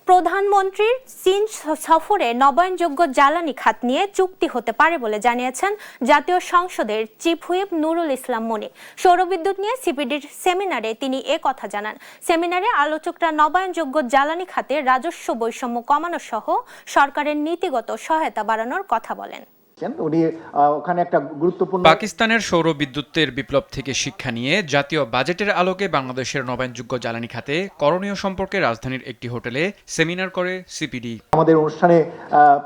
প্রধানমন্ত্রীর চীন সফরে নবায়নযোগ্য জ্বালানি খাত নিয়ে চুক্তি হতে পারে বলে জানিয়েছেন জাতীয় সংসদের চিফ হুইপ নুরুল ইসলাম মনি। সৌরবিদ্যুৎ নিয়ে সিপিডির সেমিনারে তিনি কথা জানান। সেমিনারে আলোচকরা নবায়নযোগ্য জ্বালানি খাতে রাজস্ব বৈষম্য কমানো সহ সরকারের নীতিগত সহায়তা বাড়ানোর কথা বলেন। পাকিস্তানের সৌরবিদ্যুতের বিপ্লব থেকে শিক্ষা নিয়ে জাতীয় বাজেটের আলোকে বাংলাদেশের নবায়নযোগ্য জ্বালানি খাতে করণীয় সম্পর্কে রাজধানীর একটি হোটেলে সেমিনার করে সিপিডি। আমাদের অনুষ্ঠানে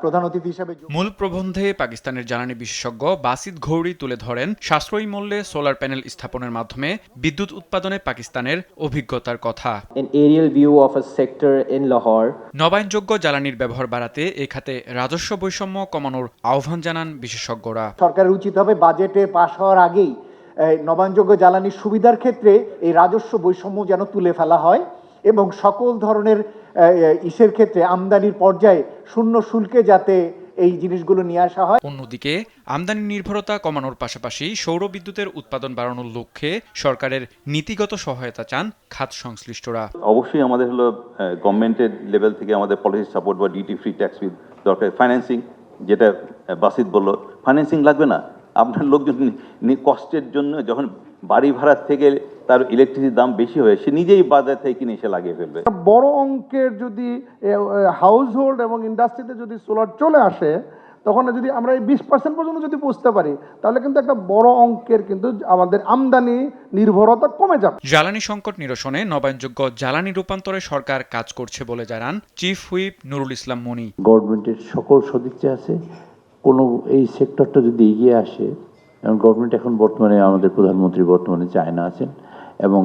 প্রধান অতিথি হিসেবে মূল প্রবন্ধে পাকিস্তানের জ্বালানি বিশেষজ্ঞ বাসিত ঘৌরি তুলে ধরেন সাশ্রয়ী মূল্যে সোলার প্যানেল স্থাপনের মাধ্যমে বিদ্যুৎ উৎপাদনে পাকিস্তানের অভিজ্ঞতার কথা। নবায়নযোগ্য জ্বালানির ব্যবহার বাড়াতে এ খাতে রাজস্ব বৈষম্য কমানোর আহ্বান জানান বিশেষজ্ঞরা। সরকারের উচিত হবে বাজেটে পাশ হওয়ার আগেই নবায়নযোগ্য জ্বালানির সুবিধার ক্ষেত্রে এই রাজস্ব বৈষম্য যেন তুলে ফেলা হয় এবং সকল ধরনের ইসের ক্ষেত্রে আমদানির পর্যায়ে শূন্য শুল্কে যাতে এই জিনিসগুলো নিয়ে আসা হয়। অন্যদিকে আমদানি নির্ভরতা কমানোর পাশাপাশি সৌর বিদ্যুতের উৎপাদন বাড়ানোর লক্ষ্যে সরকারের নীতিগত সহায়তা চান খাত সংশ্লিষ্টরা। অবশ্যই আমাদের হলো গভর্নমেন্টের লেভেল থেকে আমাদের পলিসি সাপোর্ট বা ডিউটি ফ্রি ট্যাক্স দরকার। ফাইন্যান্সিং, যেটা বাসিত বলল, ফাইন্যান্সিং লাগবে না। আপনার লোকজন কষ্টের জন্য যখন বাড়ি ভাড়ার থেকে তার ইলেকট্রিসিটির দাম বেশি হয়, সে নিজেই বাজার থেকে কিনে এসে লাগিয়ে ফেলবে। বড় অঙ্কের যদি হাউস হোল্ড এবং ইন্ডাস্ট্রিতে যদি সোলার চলে আসে, তখন যদি আমরা এই 20% পর্যন্ত যদি বুঝতে পারি, তাহলে কিন্তু একটা বড় অঙ্কের কিন্তু আমাদের আমদানি নির্ভরতা কমে যাবে। জ্বালানি সংকট নিরসনে নবায়নযোগ্য জ্বালানি রূপান্তরে সরকার কাজ করছে বলে জানান চিফ হুইপ নুরুল ইসলাম মনি। গভর্নমেন্টের সকল সদিচ্ছা আছে, কোনো এই সেক্টরটা যদি এগিয়ে আসে, এবং গভর্নমেন্ট এখন বর্তমানে আমাদের প্রধানমন্ত্রী বর্তমানে চায়না আছেন, এবং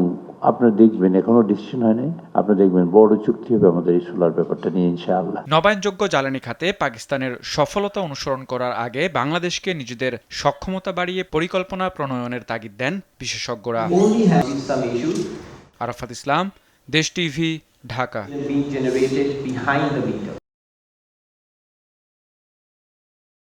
আপনারা দেখবেন এখনো ডিসিশন হয় নাই, আপনারা দেখবেন বড় চুক্তি হবে আমাদের এই সোলার ব্যাপারটা নিয়ে ইনশাআল্লাহ। নবায়নযোগ্য জ্বালানি খাতে পাকিস্তানের সফলতা অনুসরণ করার আগে বাংলাদেশকে নিজেদের সক্ষমতা বাড়িয়ে পরিকল্পনা প্রণয়নের তাগিদ দেন বিশেষজ্ঞরা। আরাফাত ইসলাম, দেশ টিভি, ঢাকা।